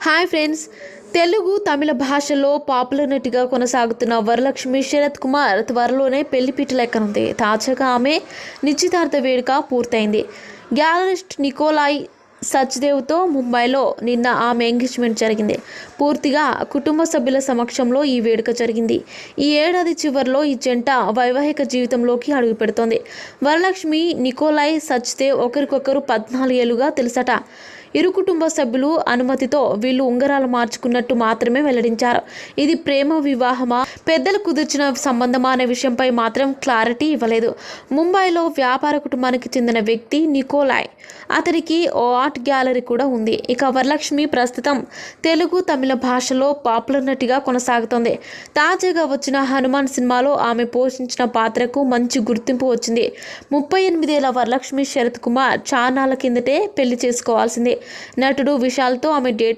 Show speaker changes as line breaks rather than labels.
Hi friends, Telugu తమిళ భాషలో popular నటిగా కొనసాగుతున్న వరలక్ష్మి శరత్ కుమార్ త్వరలోనే పెళ్లిపీటలు ఎక్కనుంది. తాజాగా ఆమె నిశ్చితార్థ వేడుక పూర్తయింది. గ్యాలరిస్ట్ నికోలాయ్ సచ్దేవ్తో ముంబైలో నిన్న ఆమె ఎంగేజ్మెంట్ జరిగింది. పూర్తిగా కుటుంబ సభ్యుల సమక్షంలో ఈ వేడుక జరిగింది. ఈ ఏడాది చివరిలో ఈ జంట వైవాహిక జీవితంలోకి అడుగు పెడుతోంది. వరలక్ష్మి, నికోలాయ్ సచ్దేవ్ ఒకరికొకరు 14 ఏళ్లుగా తెలుసట. ఇరు కుటుంబ సభ్యులు అనుమతితో వీళ్ళు ఉంగరాలు మార్చుకున్నట్టు మాత్రమే వెల్లడించారు. ఇది ప్రేమ వివాహమా, పెద్దలు కుదిర్చిన సంబంధమా అనే విషయంపై మాత్రం క్లారిటీ ఇవ్వలేదు. ముంబైలో వ్యాపార కుటుంబానికి చెందిన వ్యక్తి నికోలాయ్. అతనికి ఓ ఆర్ట్ గ్యాలరీ కూడా ఉంది. ఇక వరలక్ష్మి ప్రస్తుతం తెలుగు, తమిళ భాషలో పాపులర్ నటిగా కొనసాగుతోంది. తాజాగా వచ్చిన హనుమాన్ సినిమాలో ఆమె పోషించిన పాత్రకు మంచి గుర్తింపు వచ్చింది. 38 ఏళ్ల వరలక్ష్మి శరత్ కుమార్ చాన్నాళ్ల కిందటే పెళ్లి చేసుకోవాల్సింది. నటుడు విశాల్తో ఆమె డేట్